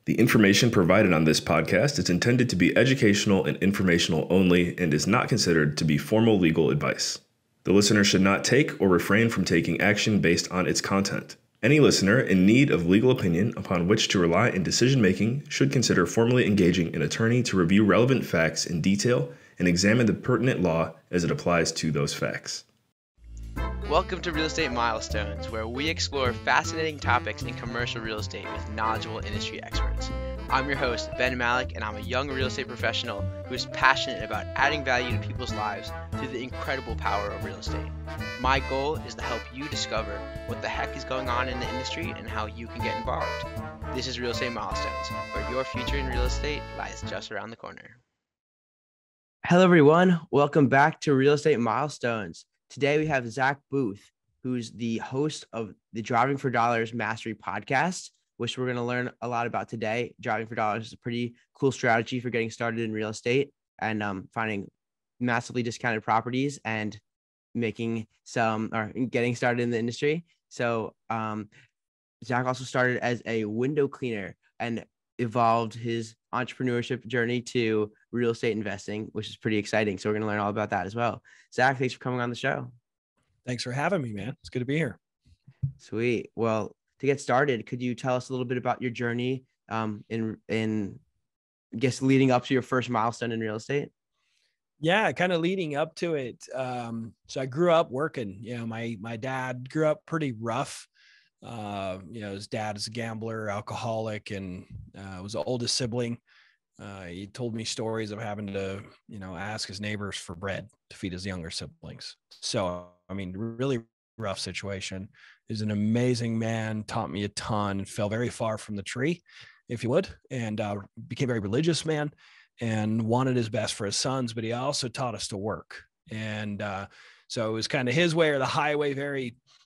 The information provided on this podcast is intended to be educational and informational only and is not considered to be formal legal advice. The listener should not take or refrain from taking action based on its content. Any listener in need of legal opinion upon which to rely in decision-making should consider formally engaging an attorney to review relevant facts in detail and examine the pertinent law as it applies to those facts. Welcome to Real Estate Milestones, where we explore fascinating topics in commercial real estate with knowledgeable industry experts. I'm your host, Ben Malik, and I'm a young real estate professional who is passionate about adding value to people's lives through the incredible power of real estate. My goal is to help you discover what the heck is going on in the industry and how you can get involved. This is Real Estate Milestones, where your future in real estate lies just around the corner. Hello, everyone. Welcome back to Real Estate Milestones. Today, we have Zack Boothe, who's the host of the Driving for Dollars Mastery podcast, which we're going to learn a lot about today. Driving for Dollars is a pretty cool strategy for getting started in real estate and finding massively discounted properties and getting started in the industry. So Zack also started as a window cleaner and evolved his entrepreneurship journey to real estate investing, which is pretty exciting. So we're going to learn all about that as well. Zack, thanks for coming on the show. Thanks for having me, man. It's good to be here. Sweet. Well, to get started, could you tell us a little bit about your journey in I guess leading up to your first milestone in real estate? Yeah, kind of leading up to it. So I grew up working. My dad grew up pretty rough. His dad is a gambler, alcoholic, and was the oldest sibling. He told me stories of having to, ask his neighbors for bread to feed his younger siblings. So, really rough situation. He's an amazing man, taught me a ton, fell very far from the tree, if you would, and became a very religious man and wanted his best for his sons, but he also taught us to work. And so it was kind of his way or the highway.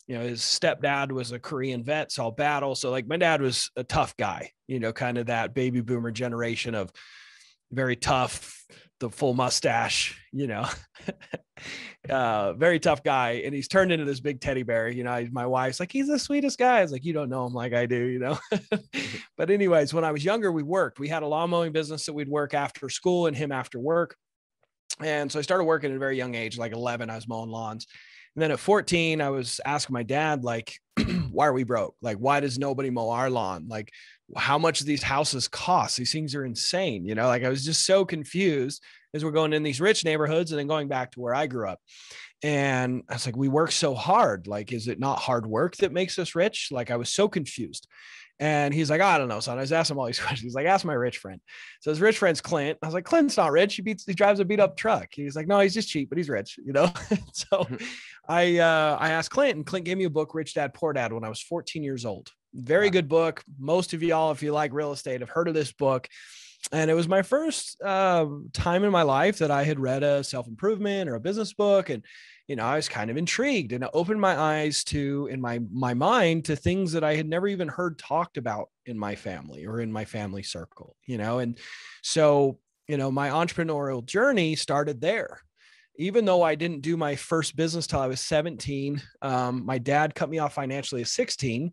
His stepdad was a Korean vet, saw battle. So my dad was a tough guy, kind of that baby boomer generation of very tough, the full mustache, very tough guy. And he's turned into this big teddy bear. My wife's like, he's the sweetest guy. I was like, you don't know him like I do, But anyways, when I was younger, we worked. We had a lawn mowing business that we'd work after school and him after work. And so I started working at a very young age, like 11, I was mowing lawns. And then at 14, I was asking my dad, why are we broke? Why does nobody mow our lawn? How much do these houses cost? These things are insane. I was just so confused as we're going in these rich neighborhoods and then going back to where I grew up. And I was like, we work so hard. Is it not hard work that makes us rich? I was so confused. And he's like, I don't know, son. I was asking him all these questions. He's like, ask my rich friend. So his rich friend's Clint. I was like, Clint's not rich. He drives a beat up truck. He's like, no, he's just cheap, but he's rich, So I asked Clint, and Clint gave me a book, Rich Dad, Poor Dad, when I was 14 years old. Very good book. Most of y'all, if you like real estate, have heard of this book. And it was my first time in my life that I had read a self-improvement or a business book. And, I was kind of intrigued, and it opened my eyes to, in my mind, to things that I had never even heard talked about in my family or in my family circle, And so, my entrepreneurial journey started there. Even though I didn't do my first business till I was 17, my dad cut me off financially at 16.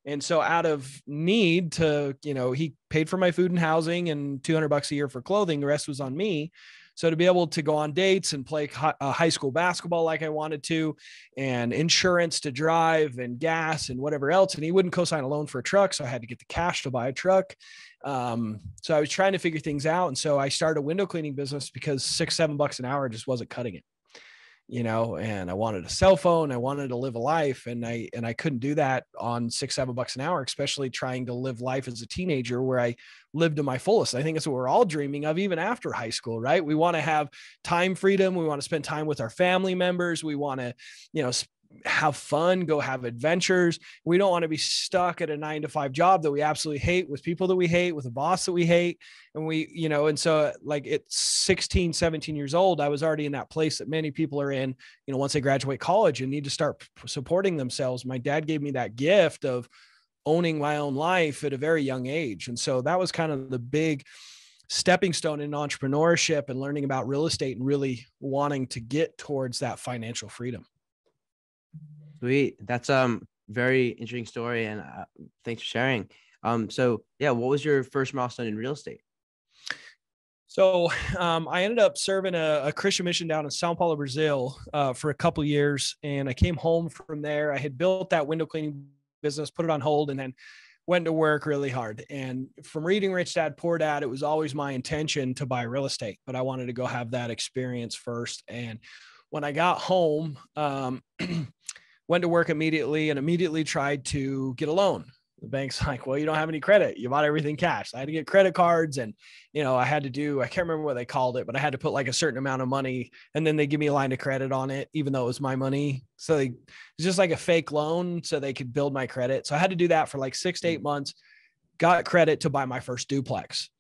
And so out of need to, he paid for my food and housing and $200 a year for clothing. The rest was on me. So to be able to go on dates and play high school basketball like I wanted to, and insurance to drive and gas and whatever else. And he wouldn't co-sign a loan for a truck. So I had to get the cash to buy a truck. So I was trying to figure things out. And so I started a window cleaning business because $6-7 an hour just wasn't cutting it, and I wanted a cell phone. I wanted to live a life, and I couldn't do that on $6-7 an hour, especially trying to live life as a teenager where I lived to my fullest. I think that's what we're all dreaming of, even after high school, right? We want to have time freedom. We want to spend time with our family members. We want to, have fun, go have adventures. We don't want to be stuck at a 9-to-5 job that we absolutely hate, with people that we hate, with a boss that we hate. And and so at 16, 17 years old, I was already in that place that many people are in, once they graduate college and need to start supporting themselves. My dad gave me that gift of owning my own life at a very young age. And so that was kind of the big stepping stone in entrepreneurship and learning about real estate and really wanting to get towards that financial freedom. Sweet. That's very interesting story. And thanks for sharing. So yeah, what was your first milestone in real estate? So I ended up serving a Christian mission down in Sao Paulo, Brazil, for a couple of years. And I came home from there. I had built that window cleaning business, put it on hold, and then went to work really hard. And from reading Rich Dad, Poor Dad, it was always my intention to buy real estate, but I wanted to go have that experience first. And when I got home, went to work immediately and immediately tried to get a loan. The bank's like, well, you don't have any credit. You bought everything cash. I had to get credit cards and, I had to do, I can't remember what they called it, but I had to put like a certain amount of money and then they give me a line of credit on it, even though it was my money. So it's just like a fake loan so they could build my credit. So I had to do that for like 6 to 8 months, got credit to buy my first duplex.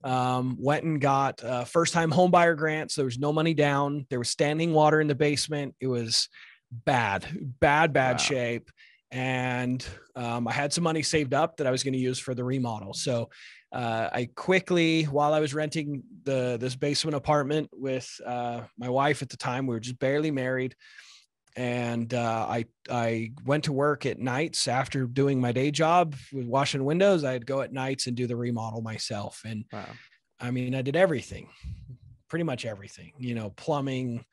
Went and got a first time home buyer grant. So there was no money down. There was standing water in the basement. It was bad wow. shape. And I had some money saved up that I was going to use for the remodel. So I quickly, while I was renting this basement apartment with my wife at the time, we were just barely married. And I went to work at nights after doing my day job with washing windows. I'd go at nights and do the remodel myself. And wow. I mean, I did everything, pretty much everything, plumbing.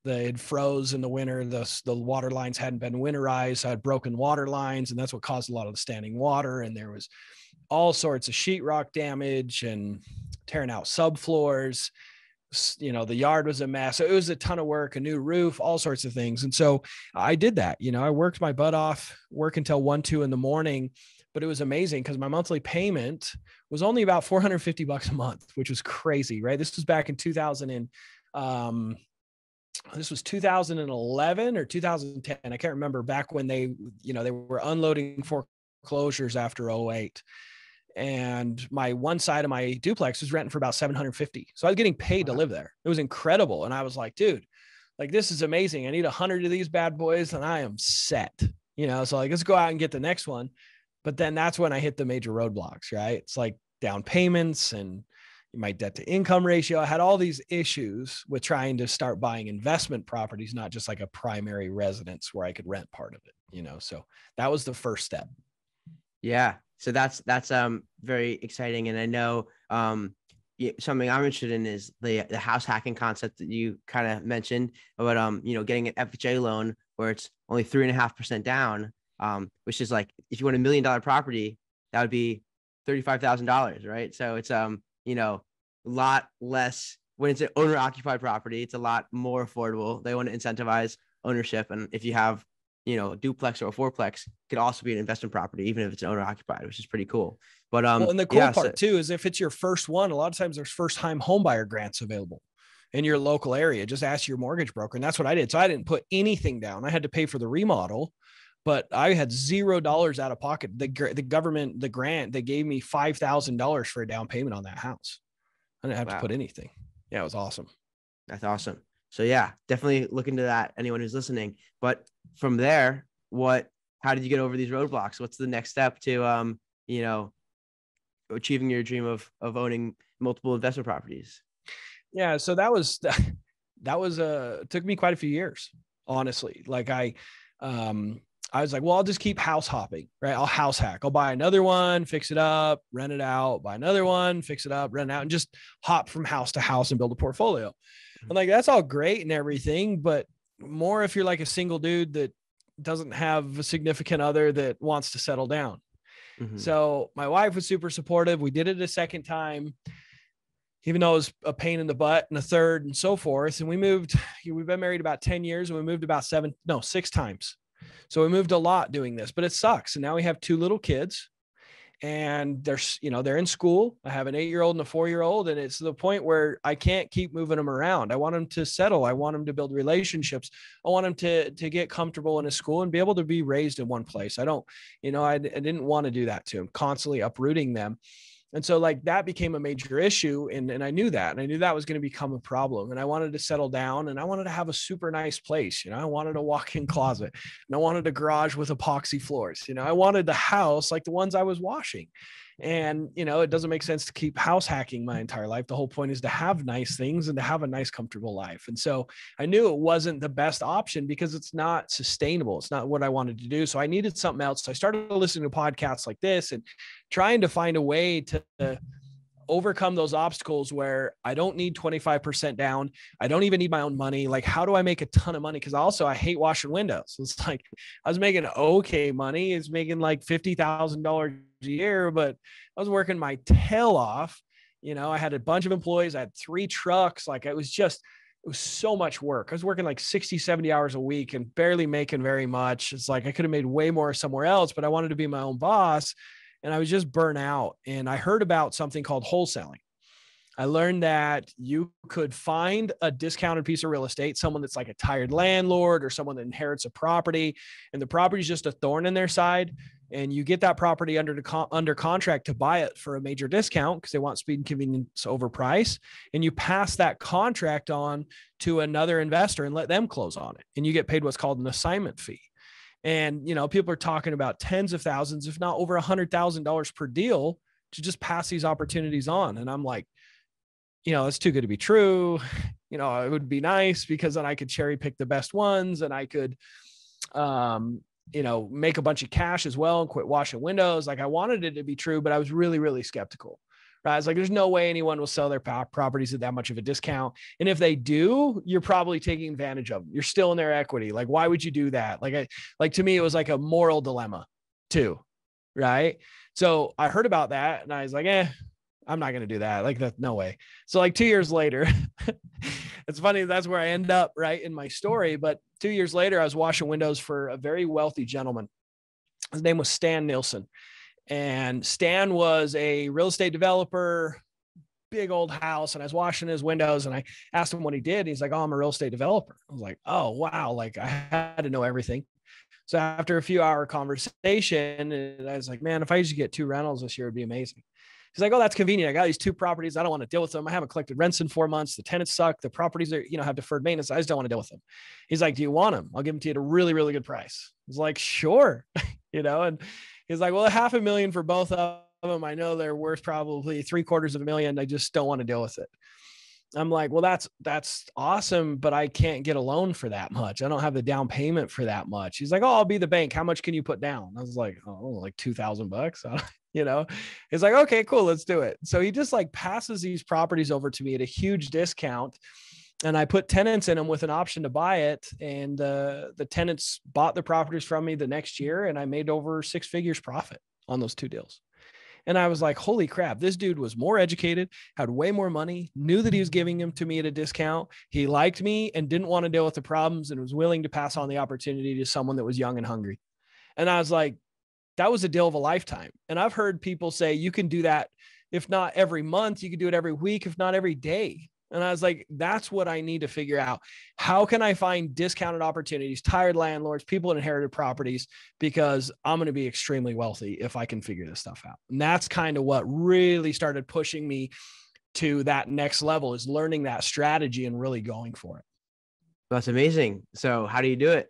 It froze in the winter. The water lines hadn't been winterized. So I had broken water lines, and that's what caused a lot of the standing water. And there was all sorts of sheetrock damage and tearing out subfloors. The yard was a mess. So it was a ton of work, a new roof, all sorts of things. And so I did that. I worked my butt off, work until 1, 2 in the morning. But it was amazing because my monthly payment was only about $450 a month, which was crazy, right? This was back in 2011 or 2010. I can't remember, back when they were unloading foreclosures after 2008. And my one side of my duplex was renting for about $750. So I was getting paid to live there. It was incredible. And I was like, dude, like, this is amazing. I need 100 of these bad boys and I am set, so like, let's go out and get the next one. But then that's when I hit the major roadblocks, right? It's like down payments and my debt to income ratio. I had all these issues with trying to start buying investment properties, not just like a primary residence where I could rent part of it, so that was the first step. Yeah. So that's very exciting. And I know something I'm interested in is the house hacking concept that you kind of mentioned about, getting an FHA loan where it's only 3.5% down, which is like, if you want $1 million property, that would be $35,000, right? So it's, a lot less when it's an owner occupied property. It's a lot more affordable. They want to incentivize ownership. And if you have, a duplex or a fourplex, it could also be an investment property, even if it's owner occupied, which is pretty cool. But, and the cool part too, is if it's your first one, a lot of times there's first time home buyer grants available in your local area. Just ask your mortgage broker. And that's what I did. So I didn't put anything down. I had to pay for the remodel, but I had $0 out of pocket. The government, the grant, they gave me $5,000 for a down payment on that house. I didn't have to put anything. Yeah, it was awesome. That's awesome. So yeah, definitely look into that, anyone who's listening. But from there, how did you get over these roadblocks? What's the next step to, achieving your dream of owning multiple investment properties? Yeah. So that was took me quite a few years, honestly. Like I was like, well, I'll just keep house hopping, right? I'll house hack. I'll buy another one, fix it up, rent it out, buy another one, fix it up, rent it out, and just hop from house to house and build a portfolio. I'm like, that's all great and everything, but more if you're like a single dude that doesn't have a significant other that wants to settle down. Mm-hmm. So my wife was super supportive. We did it a second time, even though it was a pain in the butt, and a third and so forth. And we've been married about 10 years and we moved about 6 times. So we moved a lot doing this, but it sucks. And now we have 2 little kids and they're in school. I have an 8-year-old and a 4-year-old, and it's to the point where I can't keep moving them around. I want them to settle. I want them to build relationships. I want them to get comfortable in a school and be able to be raised in one place. I didn't want to do that to them, constantly uprooting them. And so like that became a major issue. And I knew that, and I knew that was going to become a problem. And I wanted to settle down, and I wanted to have a super nice place. I wanted a walk-in closet, and I wanted a garage with epoxy floors. I wanted the house like the ones I was washing. And, it doesn't make sense to keep house hacking my entire life. The whole point is to have nice things and to have a nice, comfortable life. And so I knew it wasn't the best option because it's not sustainable. It's not what I wanted to do. So I needed something else. So I started listening to podcasts like this and trying to find a way to overcome those obstacles where I don't need 25% down. I don't even need my own money. Like, how do I make a ton of money? Because I hate washing windows. It's like I was making okay money. It's making like $50,000 a year, but I was working my tail off. I had a bunch of employees. I had 3 trucks. Like it was so much work. I was working like 60, 70 hours a week and barely making very much. It's like I could have made way more somewhere else, but I wanted to be my own boss. And I was just burnt out. And I heard about something called wholesaling. I learned that you could find a discounted piece of real estate, someone that's like a tired landlord or someone that inherits a property, and the property is just a thorn in their side. And you get that property under contract to buy it for a major discount because they want speed and convenience over price. And you pass that contract on to another investor and let them close on it. And you get paid what's called an assignment fee. And, people are talking about tens of thousands, if not over $100,000 per deal to just pass these opportunities on. And I'm like, it's too good to be true. It would be nice because then I could cherry pick the best ones and I could, make a bunch of cash as well and quit washing windows. Like I wanted it to be true, but I was really, really skeptical. Right? I was like, there's no way anyone will sell their properties at that much of a discount. And if they do, you're probably taking advantage of them. You're still in their equity. Like, why would you do that? Like to me, it was like a moral dilemma too. Right. So I heard about that and I was like, I'm not going to do that. Like that. No way. So like 2 years later, it's funny. That's where I end up right in my story. But 2 years later, I was washing windows for a very wealthy gentleman. His name was Stan Nielsen. And Stan was a real estate developer, big old house. And I was washing his windows and I asked him what he did. He's like, oh, I'm a real estate developer. I was like, oh, wow. Like I had to know everything. So after a few hour conversation, I was like, man, if I used to get 2 rentals this year, it'd be amazing. He's like, oh, that's convenient. I got these 2 properties. I don't want to deal with them. I haven't collected rents in 4 months. The tenants suck. The properties are, have deferred maintenance. I just don't want to deal with them. He's like, do you want them? I'll give them to you at a really, really good price. I was like, sure. And he's like, well, $500,000 for both of them. I know they're worth probably $750,000. I just don't want to deal with it. I'm like, well, that's awesome, but I can't get a loan for that much. I don't have the down payment for that much. He's like, oh, I'll be the bank. How much can you put down? I was like, oh, like $2,000. He's like, okay, cool, let's do it. So he just like passes these properties over to me at a huge discount. And I put tenants in them with an option to buy it. And the tenants bought the properties from me the next year. And I made over 6 figures profit on those 2 deals. And I was like, holy crap, this dude was more educated, had way more money, knew that he was giving them to me at a discount. He liked me and didn't want to deal with the problems and was willing to pass on the opportunity to someone that was young and hungry. And I was like, that was a deal of a lifetime. And I've heard people say you can do that. If not every month, you can do it every week, if not every day. And I was like, that's what I need to figure out. How can I find discounted opportunities, tired landlords, people in inherited properties, because I'm going to be extremely wealthy if I can figure this stuff out. And that's kind of what really started pushing me to that next level, is learning that strategy and really going for it. That's amazing. So how do you do it?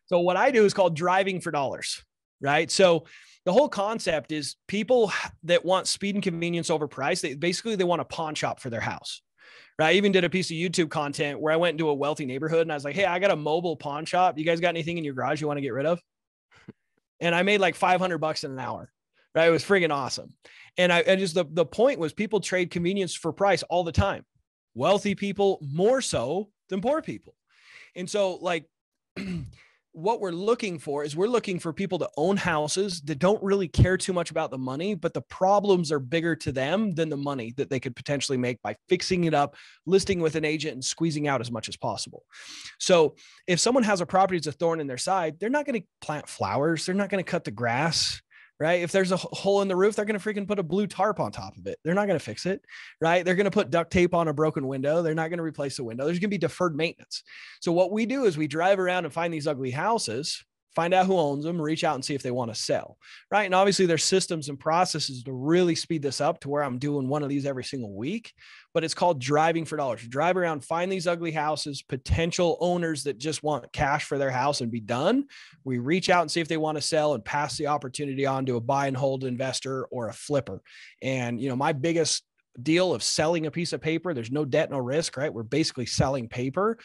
So what I do is called driving for dollars, right? So the whole concept is people that want speed and convenience over price. They want a pawn shop for their house. Right? I even did a piece of YouTube content where I went into a wealthy neighborhood and I was like, hey, I got a mobile pawn shop. You guys got anything in your garage you want to get rid of? And I made like $500 in an hour. Right? It was friggin' awesome. And the point was people trade convenience for price all the time. Wealthy people more so than poor people. And so like what we're looking for people to own houses that don't really care too much about the money, but the problems are bigger to them than the money that they could potentially make by fixing it up, listing with an agent, and squeezing out as much as possible. So if someone has a property that's a thorn in their side, they're not going to plant flowers. They're not going to cut the grass. Right? If there's a hole in the roof, they're going to freaking put a blue tarp on top of it. They're not going to fix it. Right? They're going to put duct tape on a broken window. They're not going to replace the window. There's going to be deferred maintenance. So what we do is we drive around and find these ugly houses, find out who owns them, reach out and see if they want to sell. Right. And obviously there's systems and processes to really speed this up to where I'm doing one of these every single week, but it's called driving for dollars. Drive around, find these ugly houses, potential owners that just want cash for their house and be done. We reach out and see if they want to sell and pass the opportunity on to a buy and hold investor or a flipper. And, my biggest deal of selling a piece of paper, there's no debt, no risk, right? We're basically selling paper.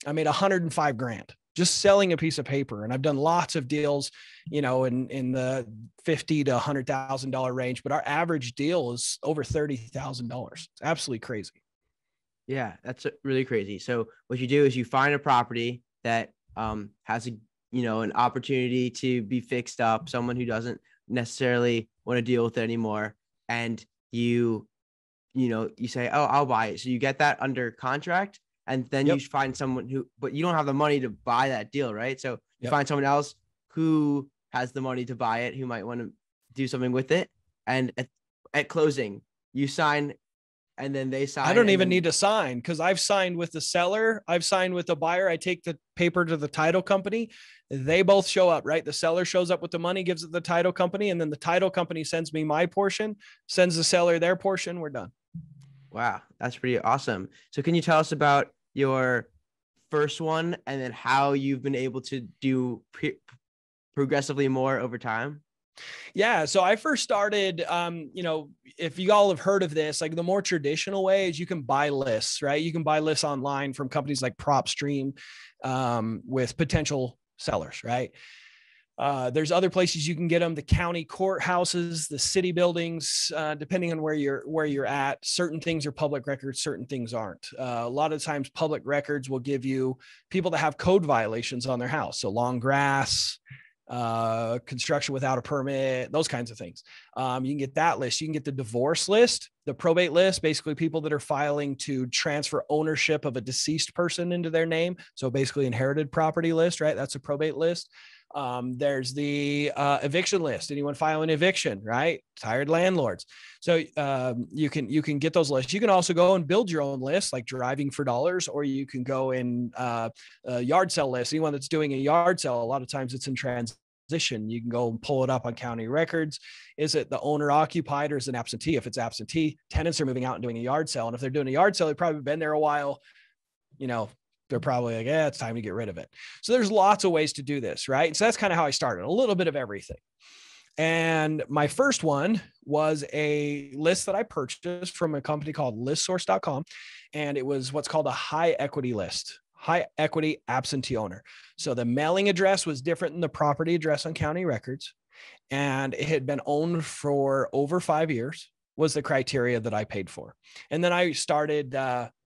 I made $105,000 just selling a piece of paper. And I've done lots of deals, in the $50,000 to $100,000 range, but our average deal is over $30,000. It's absolutely crazy. Yeah, that's really crazy. So what you do is you find a property that has an opportunity to be fixed up, someone who doesn't necessarily want to deal with it anymore. And you say, oh, I'll buy it. So you get that under contract. And then you find someone but you don't have the money to buy that deal, right? So you find someone else who has the money to buy it, who might want to do something with it. And at closing, you sign, and then they sign. I don't even need to sign, because I've signed with the seller. I've signed with the buyer. I take the paper to the title company. They both show up, right? The seller shows up with the money, gives it to the title company, and then the title company sends me my portion, sends the seller their portion. We're done. Wow, that's pretty awesome. So can you tell us about your first one and then how you've been able to do progressively more over time? Yeah. So I first started, if you all have heard of this, like the more traditional way is you can buy lists, right? You can buy lists online from companies like PropStream with potential sellers, right? There's other places you can get them, the county courthouses, the city buildings, depending on where you're at. Certain things are public records, certain things aren't. A lot of times public records will give you people that have code violations on their house. So long grass, construction without a permit, those kinds of things. You can get that list. You can get the divorce list, the probate list, basically people that are filing to transfer ownership of a deceased person into their name. So basically inherited property list, right? That's a probate list. There's the eviction list. Anyone filing eviction, right? Tired landlords. So you can get those lists. You can also go and build your own list, like driving for dollars, or you can go in a yard sale list. Anyone that's doing a yard sale, a lot of times it's in transition. You can go and pull it up on county records. Is it the owner occupied or is it absentee? If it's absentee, tenants are moving out and doing a yard sale. And if they're doing a yard sale, they've probably been there a while, they're probably like, yeah, it's time to get rid of it. So there's lots of ways to do this, right? So that's kind of how I started, a little bit of everything. And my first one was a list that I purchased from a company called listsource.com. And it was what's called a high equity list, high equity absentee owner. So the mailing address was different than the property address on county records. And it had been owned for over 5 years was the criteria that I paid for. And then I started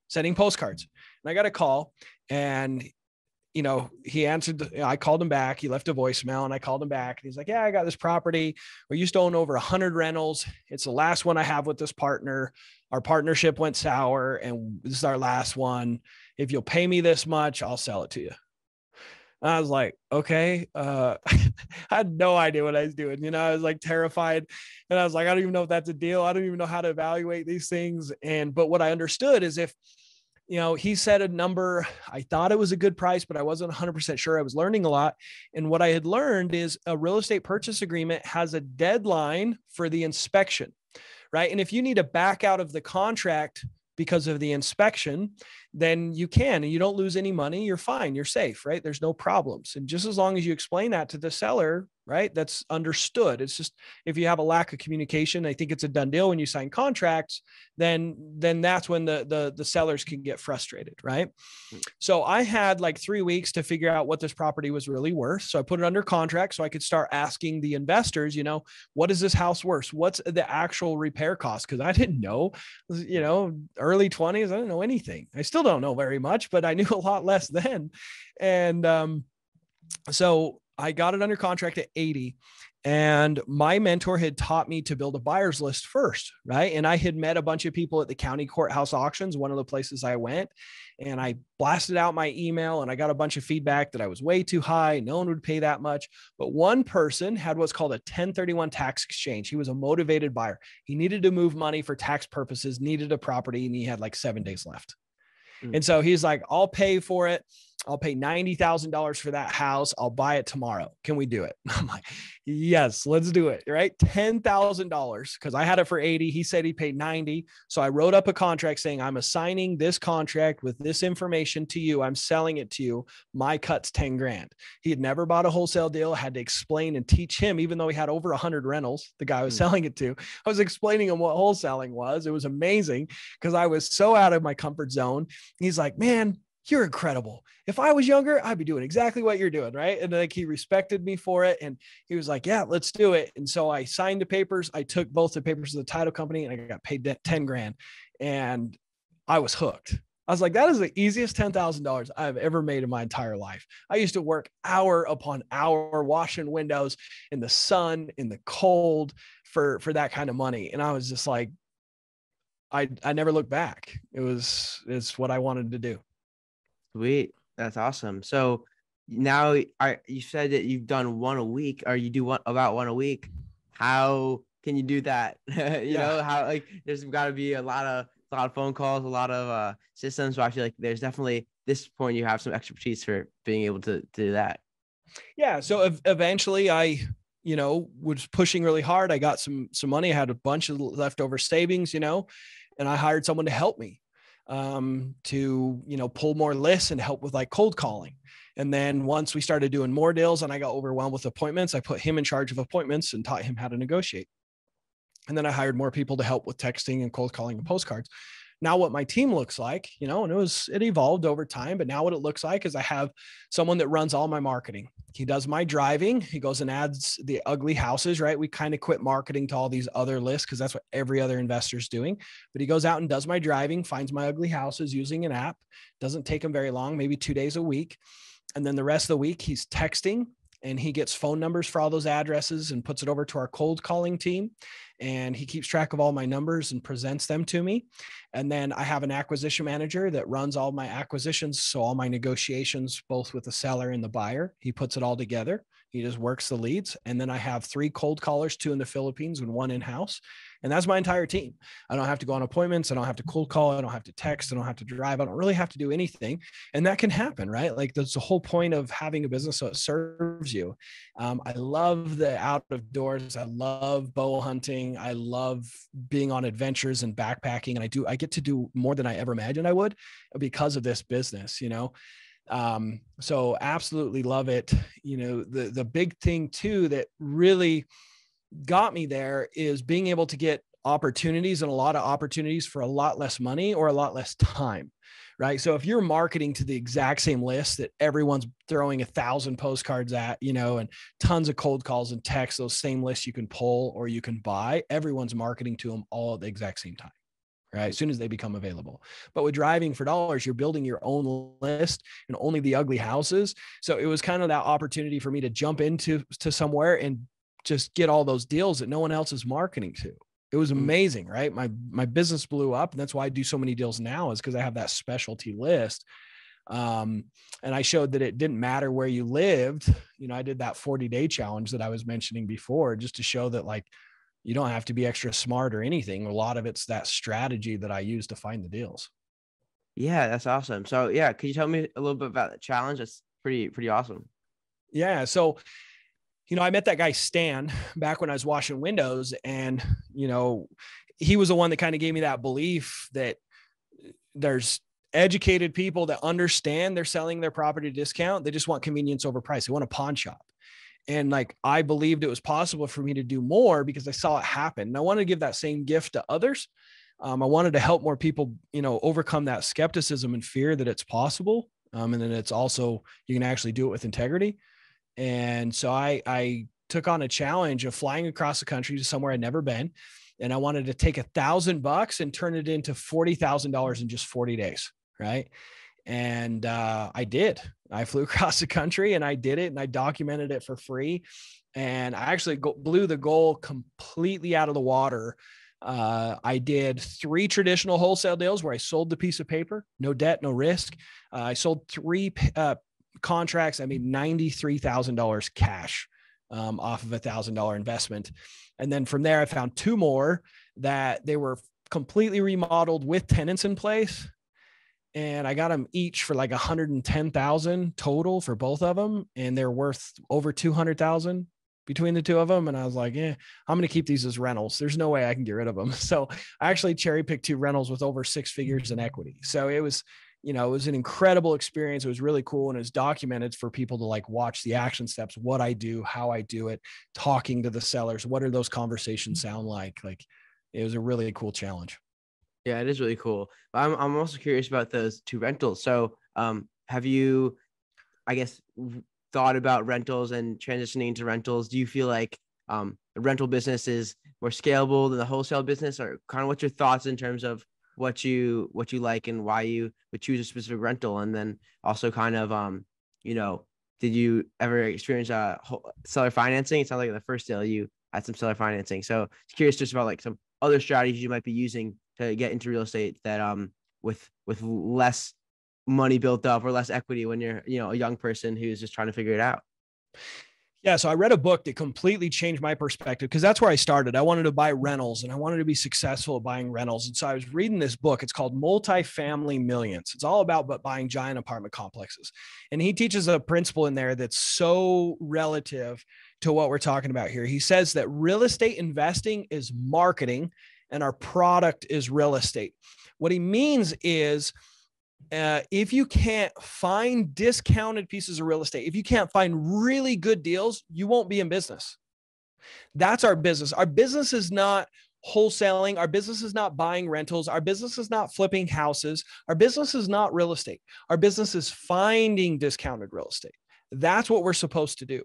sending postcards. And I got a call and, he answered, I called him back. He left a voicemail and I called him back. And he's like, yeah, I got this property. We used to own over 100 rentals. It's the last one I have with this partner. Our partnership went sour and this is our last one. If you'll pay me this much, I'll sell it to you. And I was like, okay. I had no idea what I was doing. I was like terrified. And I was like, I don't even know if that's a deal. I don't even know how to evaluate these things. But what I understood is if, he said a number, I thought it was a good price, but I wasn't 100% sure. I was learning a lot. And what I had learned is a real estate purchase agreement has a deadline for the inspection, right? And if you need to back out of the contract because of the inspection, then you can, and you don't lose any money. You're fine. You're safe, right? There's no problems. And just as long as you explain that to the seller, right? That's understood. It's just, if you have a lack of communication, I think it's a done deal when you sign contracts, then that's when the sellers can get frustrated, right? So I had like 3 weeks to figure out what this property was really worth. So I put it under contract so I could start asking the investors, what is this house worth? What's the actual repair cost? Because I didn't know, early 20s, I didn't know anything. I still don't know very much, but I knew a lot less then. And so I got it under contract at 80, and my mentor had taught me to build a buyer's list first, right? And I had met a bunch of people at the county courthouse auctions, one of the places I went, and I blasted out my email and I got a bunch of feedback that I was way too high. No one would pay that much. But one person had what's called a 1031 tax exchange. He was a motivated buyer. He needed to move money for tax purposes, needed a property, and he had like 7 days left. And so he's like, I'll pay for it. I'll pay $90,000 for that house. I'll buy it tomorrow. Can we do it? I'm like, yes, let's do it. Right. $10,000 because I had it for 80. He said he paid 90. So I wrote up a contract saying I'm assigning this contract with this information to you. I'm selling it to you. My cut's 10 grand. He had never bought a wholesale deal. I had to explain and teach him, even though he had over 100 rentals, the guy I was selling it to. I was explaining him what wholesaling was. It was amazing because I was so out of my comfort zone. He's like, man, you're incredible. If I was younger, I'd be doing exactly what you're doing. Right. And like, he respected me for it. And he was like, yeah, let's do it. And so I signed the papers. I took both the papers to the title company and I got paid 10 grand and I was hooked. I was like, that is the easiest $10,000 I've ever made in my entire life. I used to work hour upon hour, washing windows in the sun, in the cold for that kind of money. And I was just like, I never looked back. It's what I wanted to do. Sweet. That's awesome. So now you said that you've done one a week, or you do about one a week. How can you do that? you know, how, like, there's got to be a lot of phone calls, a lot of systems. So I feel like there's definitely this point you have some expertise for being able to do that. Yeah. So eventually I, was pushing really hard. I got some money. I had a bunch of leftover savings, and I hired someone to help me. To, pull more lists and help with like cold calling. And then once we started doing more deals and I got overwhelmed with appointments, I put him in charge of appointments and taught him how to negotiate. And then I hired more people to help with texting and cold calling and postcards. Now what my team looks like, and it evolved over time, but now what it looks like is I have someone that runs all my marketing. He does my driving. He goes and adds the ugly houses, right? We kind of quit marketing to all these other lists because that's what every other investor is doing. But he goes out and does my driving, finds my ugly houses using an app. Doesn't take him very long, maybe 2 days a week. And then the rest of the week he's texting and he gets phone numbers for all those addresses and puts it over to our cold calling team. And he keeps track of all my numbers and presents them to me. And then I have an acquisition manager that runs all my acquisitions. So all my negotiations, both with the seller and the buyer, he puts it all together. He just works the leads. And then I have 3 cold callers, 2 in the Philippines and 1 in-house. And that's my entire team. I don't have to go on appointments. I don't have to cold call. I don't have to text. I don't have to drive. I don't really have to do anything. And that can happen, right? Like that's the whole point of having a business so it serves you. I love the out of doors. I love bow hunting. I love being on adventures and backpacking. And I get to do more than I ever imagined I would because of this business, so absolutely love it. The big thing too, that really got me there is being able to get opportunities, and a lot of opportunities for a lot less money or a lot less time, right? So if you're marketing to the exact same list that everyone's throwing 1,000 postcards at, and tons of cold calls and texts, those same lists you can pull or you can buy, everyone's marketing to them all at the exact same time, right? As soon as they become available. But with driving for dollars, you're building your own list and only the ugly houses. So it was kind of that opportunity for me to jump into somewhere and just get all those deals that no one else is marketing to. It was amazing, right? My business blew up, and that's why I do so many deals now, is because I have that specialty list. And I showed that it didn't matter where you lived. I did that 40-day challenge that I was mentioning before, just to show that like, you don't have to be extra smart or anything. A lot of it's that strategy that I use to find the deals. Yeah, that's awesome. So yeah, could you tell me a little bit about the challenge? That's pretty awesome. Yeah. So, I met that guy, Stan, back when I was washing windows, and, he was the one that kind of gave me that belief that there's educated people that understand they're selling their property at a discount. They just want convenience over price. They want a pawn shop. And like, I believed it was possible for me to do more because I saw it happen. And I wanted to give that same gift to others. I wanted to help more people, overcome that skepticism and fear that it's possible. And then it's also, you can actually do it with integrity. And so I took on a challenge of flying across the country to somewhere I'd never been. And I wanted to take $1,000 and turn it into $40,000 in just 40 days. Right. And I did. I flew across the country and I did it, and I documented it for free. And I actually blew the goal completely out of the water. I did 3 traditional wholesale deals where I sold the piece of paper, no debt, no risk. I sold 3 contracts. I made $93,000 cash off of $1,000 investment. And then from there, I found 2 more that they were completely remodeled with tenants in place. and I got them each for like 110,000 total for both of them. And they're worth over 200,000 between the two of them. And I was like, I'm going to keep these as rentals. There's no way I can get rid of them. So I actually cherry picked 2 rentals with over 6 figures in equity. So it was, it was an incredible experience. It was really cool. And it's documented for people to like watch the action steps, what I do, how I do it, talking to the sellers. What are those conversations sound like? Like, it was a really cool challenge. Yeah, it is really cool. I'm also curious about those 2 rentals. So, have you, I guess, thought about rentals and transitioning into rentals? Do you feel like the rental business is more scalable than the wholesale business, or kind of what's your thoughts in terms of what you like and why you would choose a specific rental? And then also kind of, did you ever experience seller financing? It sounds like in the first deal you had some seller financing. So curious just about like some other strategies you might be using to get into real estate that with less money built up or less equity when you're a young person who's just trying to figure it out. Yeah. So I read a book that completely changed my perspective, because that's where I started. I wanted to buy rentals and I wanted to be successful at buying rentals. And so I was reading this book. It's called Multifamily Millions. It's all about buying giant apartment complexes. And he teaches a principle in there that's so relative to what we're talking about here. He says that real estate investing is marketing and our product is real estate. What he means is, if you can't find discounted pieces of real estate, if you can't find really good deals, you won't be in business. That's our business. Our business is not wholesaling. Our business is not buying rentals. Our business is not flipping houses. Our business is not real estate. Our business is finding discounted real estate. That's what we're supposed to do.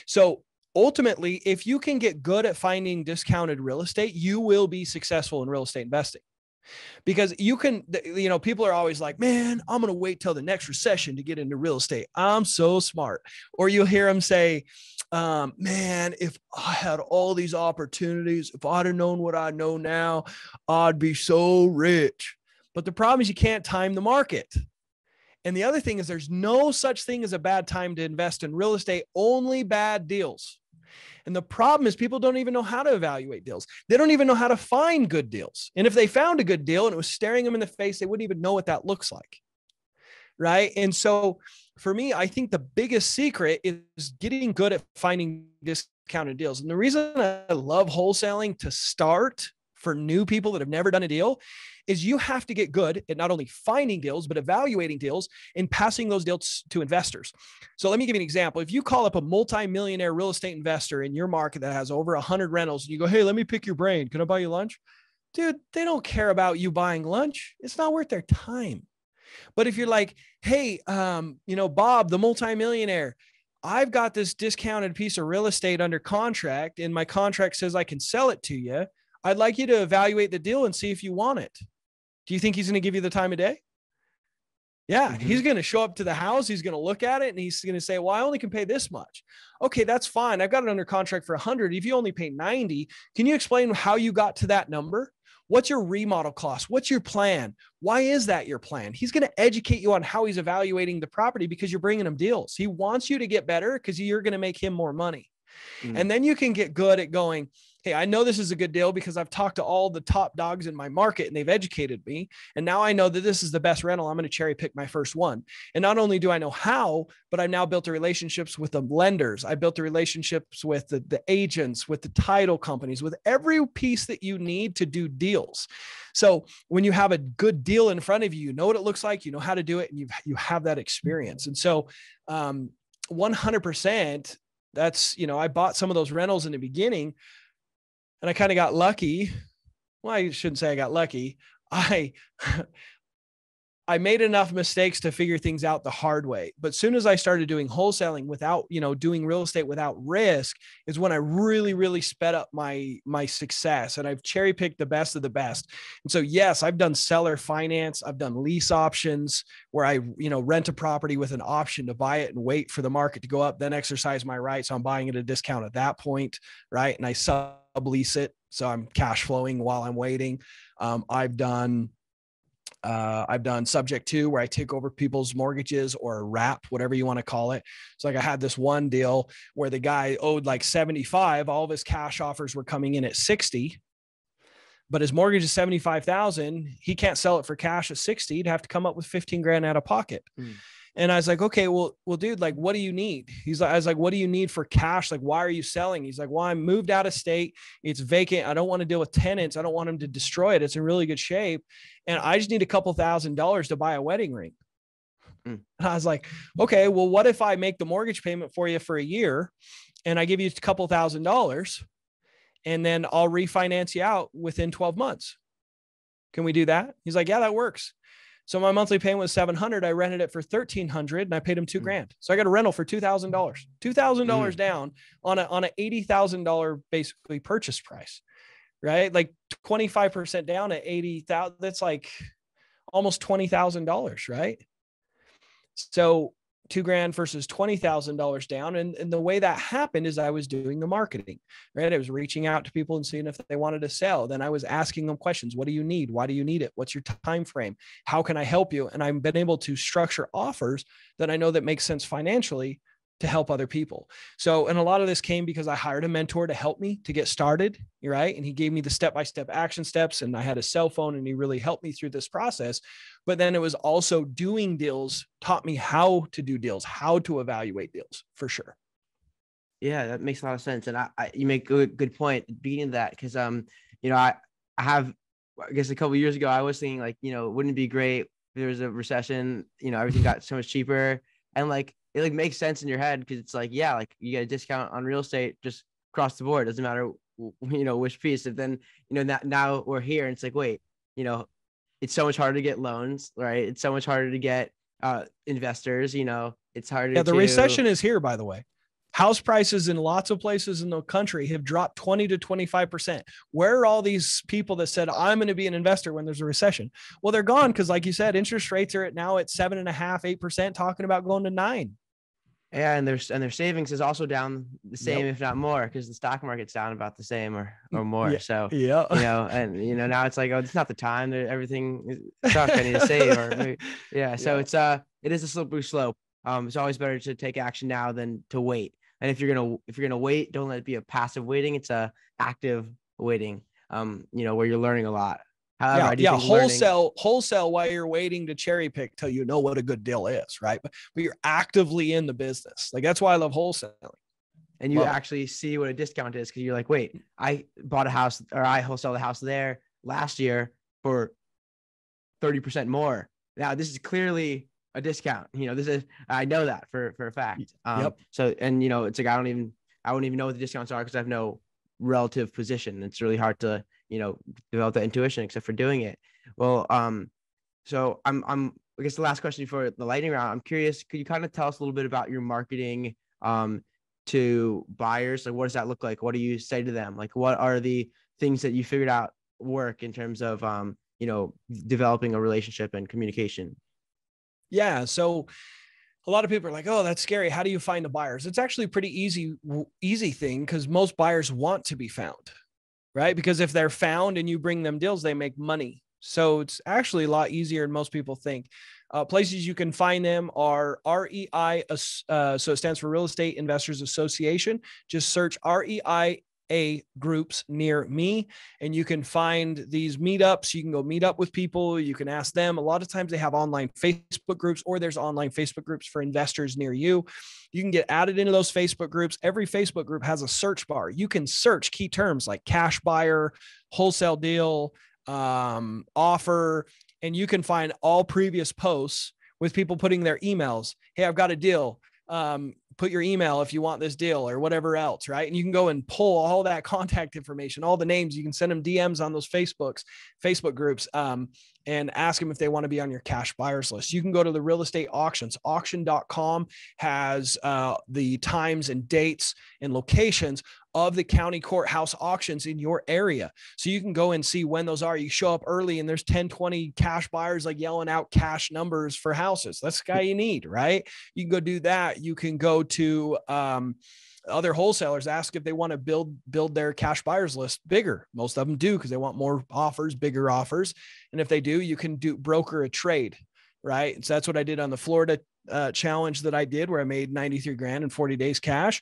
So ultimately, if you can get good at finding discounted real estate, you will be successful in real estate investing. Because you can, people are always like, man, I'm going to wait till the next recession to get into real estate. I'm so smart. Or you'll hear them say, man, if I had all these opportunities, if I'd have known what I know now, I'd be so rich. But the problem is you can't time the market. And the other thing is there's no such thing as a bad time to invest in real estate, only bad deals. And the problem is people don't even know how to evaluate deals. They don't even know how to find good deals. And if they found a good deal and it was staring them in the face, they wouldn't even know what that looks like. Right. And so for me, I think the biggest secret is getting good at finding discounted deals. And the reason I love wholesaling to start for new people that have never done a deal is you have to get good at not only finding deals, but evaluating deals and passing those deals to investors. So let me give you an example. If you call up a multi-millionaire real estate investor in your market that has over 100 rentals and you go, hey, let me pick your brain. Can I buy you lunch? Dude, they don't care about you buying lunch. It's not worth their time. But if you're like, hey, Bob, the multi-millionaire, I've got this discounted piece of real estate under contract and my contract says I can sell it to you. I'd like you to evaluate the deal and see if you want it. Do you think he's going to give you the time of day? Yeah, he's going to show up to the house. He's going to look at it and he's going to say, well, I only can pay this much. Okay, that's fine. I've got it under contract for 100. If you only pay 90, can you explain how you got to that number? What's your remodel cost? What's your plan? Why is that your plan? He's going to educate you on how he's evaluating the property because you're bringing him deals. He wants you to get better because you're going to make him more money. And then you can get good at going, hey, I know this is a good deal because I've talked to all the top dogs in my market and they've educated me. And now I know that this is the best rental. I'm going to cherry pick my first one. And not only do I know how, but I've now built the relationships with the lenders. I built the relationships with the agents, with the title companies, with every piece that you need to do deals. So when you have a good deal in front of you, you know what it looks like, you know how to do it, and you have that experience. And so 100%, that's, I bought some of those rentals in the beginning and I kind of got lucky. Well, I shouldn't say I got lucky. I made enough mistakes to figure things out the hard way. But as soon as I started doing wholesaling without, doing real estate without risk is when I really, really sped up my success. And I've cherry picked the best of the best. And so, yes, I've done seller finance. I've done lease options where I, rent a property with an option to buy it and wait for the market to go up, then exercise my rights. So I'm buying at a discount at that point. Right. And I sublease it. So I'm cash flowing while I'm waiting. I've done subject to where I take over people's mortgages or wrap, whatever you want to call it. So like I had this one deal where the guy owed like 75, all of his cash offers were coming in at 60. but his mortgage is 75,000. He can't sell it for cash at 60. He'd have to come up with 15 grand out of pocket. And I was like, okay, well, dude, like, what do you need? I was like, what do you need for cash? Like, why are you selling? He's like, well, I moved out of state. It's vacant. I don't want to deal with tenants. I don't want them to destroy it. It's in really good shape. And I just need a couple $1,000s to buy a wedding ring. And I was like, okay, well, what if I make the mortgage payment for you for a year and I give you a couple $1,000 and then I'll refinance you out within 12 months? Can we do that? He's like, yeah, that works. So my monthly payment was $700. I rented it for $1,300 and I paid him $2 grand. So I got a rental for $2,000, $2,000 down on a $80,000 basically purchase price, right? Like 25% down at 80,000. That's like almost $20,000, right? So $2 grand versus $20,000 down. And the way that happened is I was doing the marketing, right? I was reaching out to people and seeing if they wanted to sell. Then I was asking them questions. What do you need? Why do you need it? What's your time frame? How can I help you? And I've been able to structure offers that I know that make sense financially to help other people. So, and a lot of this came because I hired a mentor to help me to get started, right? And he gave me the step-by-step action steps, and I had a cell phone, and he really helped me through this process. But then it was also doing deals, taught me how to do deals, how to evaluate deals, for sure. Yeah, that makes a lot of sense. And you make a good point beating that, because I guess a couple of years ago I was thinking, like, wouldn't it be great if there was a recession, everything got so much cheaper, and like it like makes sense in your head, because it's like, yeah, like you get a discount on real estate just across the board, doesn't matter which piece. And then now we're here and it's like, wait, it's so much harder to get loans, right? It's so much harder to get investors, it's harder. Yeah, the recession is here, by the way. House prices in lots of places in the country have dropped 20 to 25%. Where are all these people that said, I'm going to be an investor when there's a recession? Well, they're gone, because like you said, interest rates are now at 7.5%, 8%, talking about going to 9%. Yeah, and their savings is also down the same, if not more, because the stock market's down about the same or more. Yeah, so yeah, now it's like, oh, it's not the time. Everything is stuck. I need to save. Or maybe, yeah. So it is a slippery slope. It's always better to take action now than to wait. And if you're gonna wait, don't let it be a passive waiting. It's a active waiting. Where you're learning a lot. However, wholesale while you're waiting to cherry pick till you know what a good deal is, right? But you're actively in the business. Like, that's why I love wholesaling. And you actually see what a discount is, because you're like, wait, I bought a house, or I wholesaled a house there last year for 30% more. Now this is clearly a discount. I know that for a fact. So, and it's like, I wouldn't even know what the discounts are, because I have no relative position. It's really hard to develop that intuition except for doing it. Well, so I guess the last question for the lightning round, I'm curious, could you kind of tell us a little bit about your marketing to buyers? Like, what does that look like? What do you say to them? Like, what are the things that you figured out work in terms of developing a relationship and communication? Yeah. So a lot of people are like, oh, that's scary. How do you find the buyers? It's actually a pretty easy thing, because most buyers want to be found, right? Because if they're found and you bring them deals, they make money. So it's actually a lot easier than most people think. Places you can find them are REI, so it stands for Real Estate Investors Association. Just search REIA groups near me, and you can find these meetups. You can go meet up with people. You can ask them. A lot of times they have online Facebook groups, or there's online Facebook groups for investors near you. You can get added into those Facebook groups. Every Facebook group has a search bar. You can search key terms like cash buyer, wholesale deal, offer, and you can find all previous posts with people putting their emails. Hey, I've got a deal. Put your email if you want this deal, or whatever else, right? And you can go and pull all that contact information, all the names. You can send them DMs on those Facebook groups, and ask them if they want to be on your cash buyers list. You can go to the real estate auctions. Auction.com has the times and dates and locations of the county courthouse auctions in your area. So you can go and see when those are. You show up early and there's 10, 20 cash buyers like yelling out cash numbers for houses. That's the guy you need, right? You can go do that. You can go to other wholesalers, ask if they want to build their cash buyers list bigger. Most of them do, because they want more offers, bigger offers. And if they do, you can broker a trade, right? So that's what I did on the Florida challenge that I did, where I made 93 grand in 40 days cash.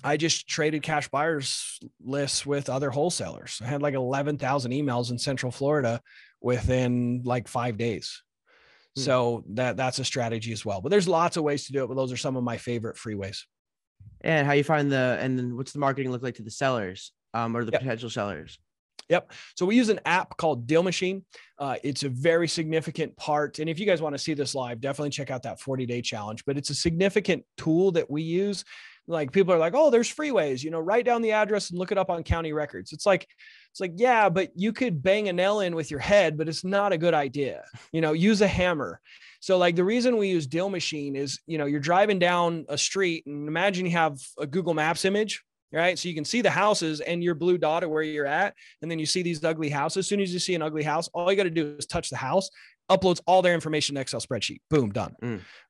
I just traded cash buyers lists with other wholesalers. I had like 11,000 emails in Central Florida within like 5 days. So that's a strategy as well. But there's lots of ways to do it, but those are some of my favorite free ways. And how you find and then what's the marketing look like to the sellers or the potential sellers? Yep. So we use an app called Deal Machine. It's a very significant part. And if you guys want to see this live, definitely check out that 40-day challenge. But it's a significant tool that we use. Like people are like, oh, there's freeways, write down the address and look it up on county records. It's like, yeah, but you could bang a nail in with your head, but it's not a good idea. Use a hammer. So like the reason we use Deal Machine is, you're driving down a street and imagine you have a Google Maps image, right? So you can see the houses and your blue dot of where you're at. And then you see these ugly houses. As soon as you see an ugly house, all you got to do is touch the house, uploads all their information to Excel spreadsheet. Boom, done.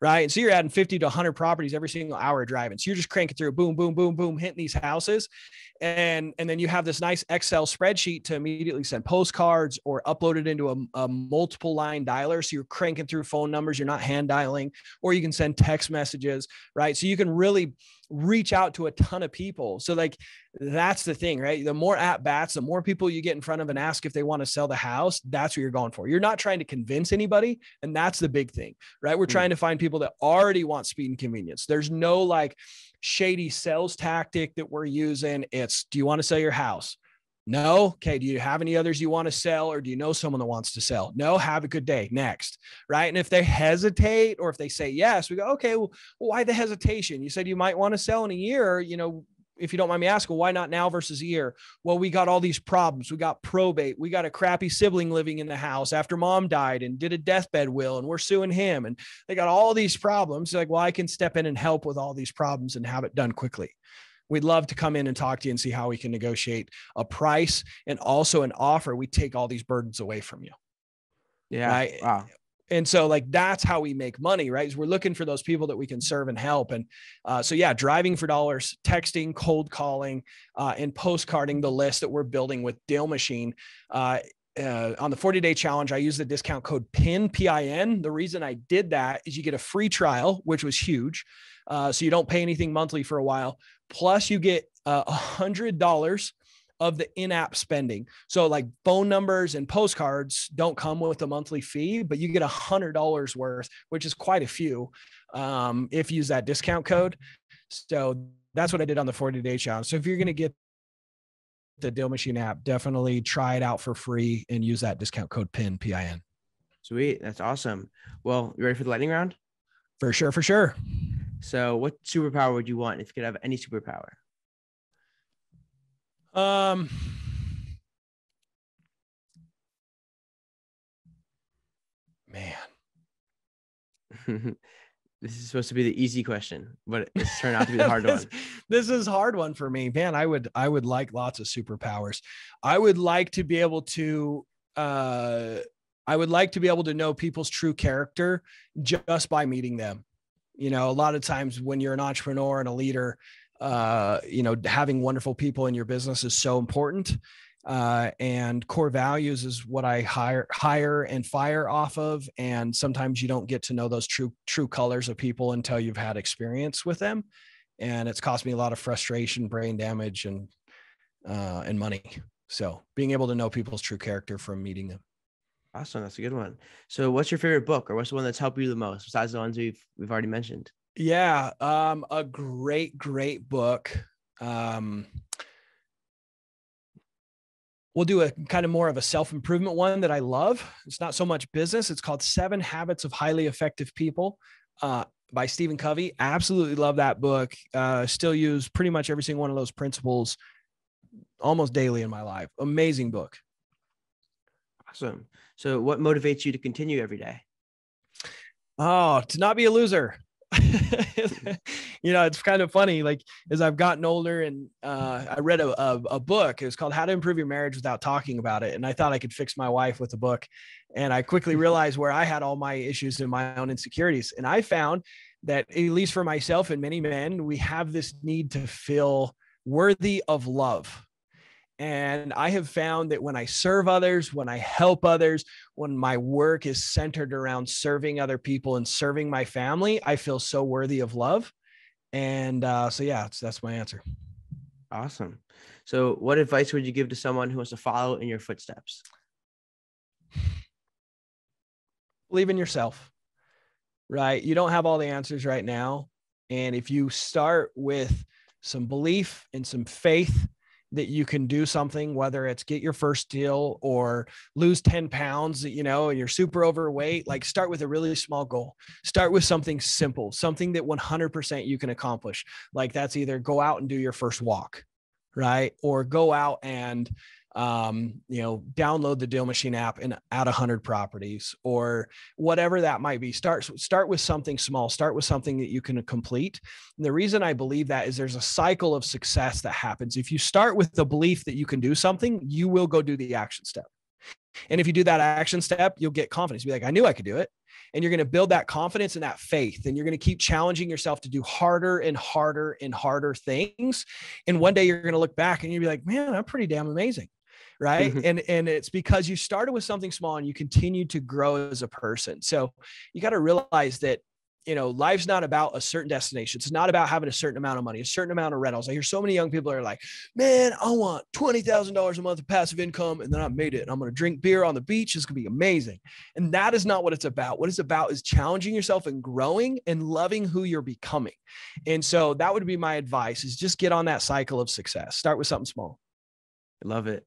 Right. And so you're adding 50 to 100 properties every single hour of driving. So you're just cranking through, boom, boom, boom, boom, hitting these houses. And then you have this nice Excel spreadsheet to immediately send postcards or upload it into a multiple line dialer. So you're cranking through phone numbers. You're not hand dialing, or you can send text messages, right? So you can really reach out to a ton of people. So like, that's the thing, right? The more at bats, the more people you get in front of and ask if they want to sell the house, that's what you're going for. You're not trying to convince anybody. And that's the big thing, right? We're trying to find people that already want speed and convenience. There's no like shady sales tactic that we're using. It's, do you want to sell your house? No. Okay. Do you have any others you want to sell, or do you know someone that wants to sell? No. Have a good day. Next. Right. And if they hesitate, or if they say yes, we go, okay, well, why the hesitation? You said you might want to sell in a year, if you don't mind me asking, why not now versus a year? Well, we got all these problems. We got probate. We got a crappy sibling living in the house after mom died and did a deathbed will, and we're suing him. And they got all these problems. Like, well, I can step in and help with all these problems and have it done quickly. We'd love to come in and talk to you and see how we can negotiate a price and also an offer. We take all these burdens away from you. Yeah. Right. Wow. And so like, that's how we make money, right? Is we're looking for those people that we can serve and help. And so yeah, driving for dollars, texting, cold calling, and postcarding the list that we're building with Deal Machine. On the 40-day challenge, I use the discount code PIN, PIN. The reason I did that is you get a free trial, which was huge. So you don't pay anything monthly for a while. Plus you get $100 of the in-app spending. So like phone numbers and postcards don't come with a monthly fee, but you get $100 worth, which is quite a few if you use that discount code. So that's what I did on the 40-day challenge. So if you're going to get the Deal Machine app, definitely try it out for free and use that discount code PIN, PIN. Sweet. That's awesome. Well, you ready for the lightning round? For sure. For sure. So what superpower would you want if you could have any superpower? Man, this is supposed to be the easy question, but it's turned out to be the hard one. This is a hard one for me, man. I would like lots of superpowers. I would like to be able to, know people's true character just by meeting them. A lot of times when you're an entrepreneur and a leader, having wonderful people in your business is so important. And core values is what I hire and fire off of. And sometimes you don't get to know those true colors of people until you've had experience with them. And it's cost me a lot of frustration, brain damage, and money. So being able to know people's true character from meeting them. Awesome. That's a good one. So what's your favorite book, or what's the one that's helped you the most besides the ones we've already mentioned? Yeah. A great book. We'll do a kind of more of a self-improvement one that I love. It's not so much business. It's called 7 Habits of Highly Effective People by Stephen Covey. Absolutely love that book. Still use pretty much every single one of those principles almost daily in my life. Amazing book. Awesome. So what motivates you to continue every day? Oh, to not be a loser. It's kind of funny. Like as I've gotten older and I read a book, it was called How to Improve Your Marriage Without Talking About It. And I thought I could fix my wife with the book. And I quickly realized where I had all my issues and my own insecurities. And I found that, at least for myself and many men, we have this need to feel worthy of love. And I have found that when I serve others, when I help others, when my work is centered around serving other people and serving my family, I feel so worthy of love. And so yeah, that's my answer. Awesome. So what advice would you give to someone who wants to follow in your footsteps? Believe in yourself, right? You don't have all the answers right now. And if you start with some belief and some faith that you can do something, whether it's get your first deal or lose 10 pounds, and you're super overweight, like start with a really small goal. Start with something simple, something that 100% you can accomplish. Like that's either go out and do your first walk, right? Or go out and download the Deal Machine app and add 100 properties or whatever that might be. Start with something small, start with something that you can complete. And the reason I believe that is there's a cycle of success that happens. If you start with the belief that you can do something, you will go do the action step. And if you do that action step, you'll get confidence. Be like, I knew I could do it. And you're going to build that confidence and that faith. And you're going to keep challenging yourself to do harder and harder and harder things. And one day you're going to look back and you'll be like, man, I'm pretty damn amazing. Right. And it's because you started with something small and you continue to grow as a person. So you got to realize that, life's not about a certain destination. It's not about having a certain amount of money, a certain amount of rentals. I hear so many young people are like, man, I want $20,000 a month of passive income. And then I made it. And I'm going to drink beer on the beach. It's going to be amazing. And that is not what it's about. What it's about is challenging yourself and growing and loving who you're becoming. And so that would be my advice, is just get on that cycle of success. Start with something small. I love it.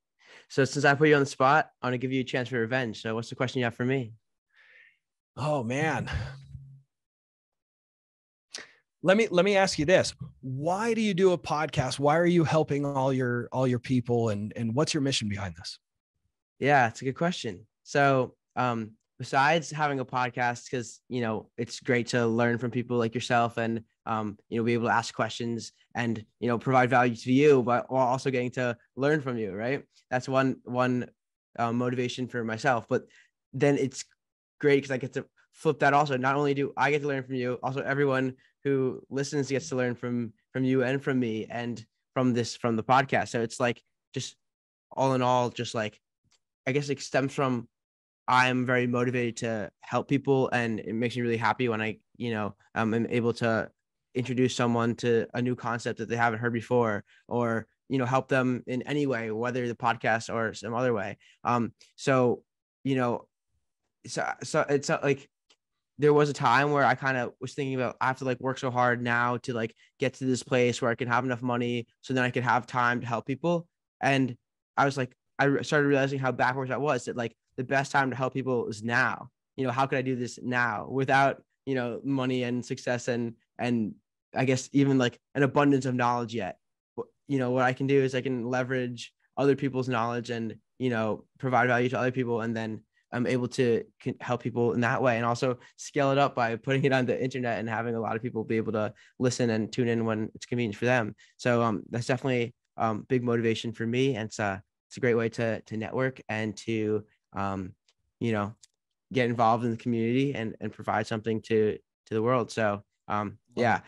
So since I put you on the spot, I want to give you a chance for revenge. So what's the question you have for me? Oh man. Let me ask you this. Why do you do a podcast? Why are you helping all your people, and what's your mission behind this? Yeah, it's a good question. So, besides having a podcast, because, it's great to learn from people like yourself and, be able to ask questions and, provide value to you, but while also getting to learn from you. Right. That's one motivation for myself, but then it's great because I get to flip that also. Not only do I get to learn from you, also everyone who listens gets to learn from you and from me and from the podcast. So it's like, just all in all, just like, I guess it stems from, I'm very motivated to help people, and it makes me really happy when I, am able to introduce someone to a new concept that they haven't heard before, or, help them in any way, whether the podcast or some other way. So it's like, there was a time where I kind of was thinking about, I have to like work so hard now to like get to this place where I can have enough money so then I could have time to help people. And I was like, I started realizing how backwards I was, that like the best time to help people is now. How could I do this now without, money and success and I guess even like an abundance of knowledge yet? What I can do is I can leverage other people's knowledge and, provide value to other people. And then I'm able to help people in that way, and also scale it up by putting it on the internet and having a lot of people be able to listen and tune in when it's convenient for them. So that's definitely big motivation for me. And it's a great way to network and to, get involved in the community and provide something to the world. So yeah.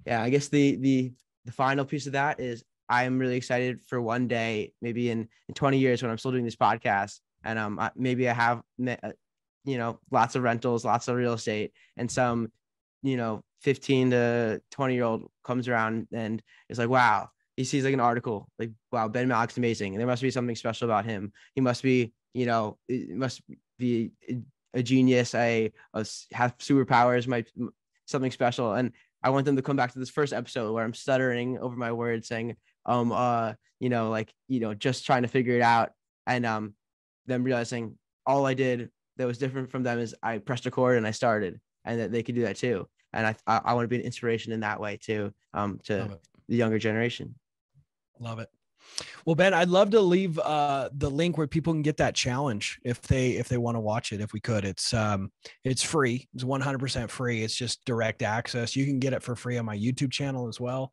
I guess the final piece of that is I'm really excited for one day, maybe in 20 years when I'm still doing this podcast, and maybe I have, lots of rentals, lots of real estate, and some, 15 to 20-year-old comes around and is like, wow, he sees like an article, like, wow, Ben Malik's amazing. And there must be something special about him. He must be, it must be a genius. I have superpowers, something special. And I want them to come back to this first episode where I'm stuttering over my words, saying, just trying to figure it out. And, them realizing all I did that was different from them is I pressed record and I started, and that they could do that too. And I want to be an inspiration in that way too, to the younger generation. Love it. Well, Ben, I'd love to leave the link where people can get that challenge if they want to watch it. If we could, it's free. It's 100% free. It's just direct access. You can get it for free on my YouTube channel as well.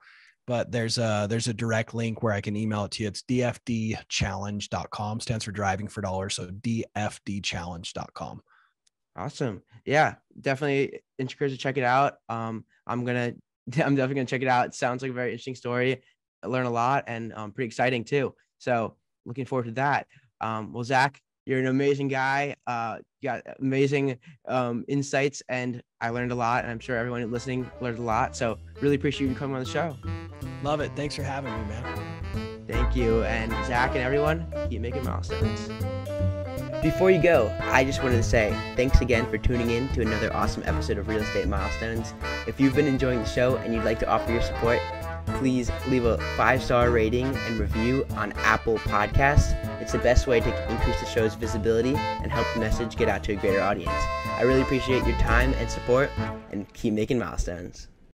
But there's a direct link where I can email it to you. It's dfdchallenge.com, stands for driving for dollars. So dfdchallenge.com. Awesome. Yeah, definitely encouraged to check it out. I'm definitely going to check it out. It sounds like a very interesting story. I learn a lot, and pretty exciting too. So looking forward to that. Well, Zach, You're an amazing guy. You got amazing insights, and I learned a lot, and I'm sure everyone listening learned a lot. So really appreciate you coming on the show. Love it. Thanks for having me, man. Thank you. And Zach and everyone, keep making milestones. Before you go, I just wanted to say thanks again for tuning in to another awesome episode of Real Estate Milestones. If you've been enjoying the show and you'd like to offer your support, please leave a 5-star rating and review on Apple Podcasts. It's the best way to increase the show's visibility and help the message get out to a greater audience. I really appreciate your time and support, and keep making milestones.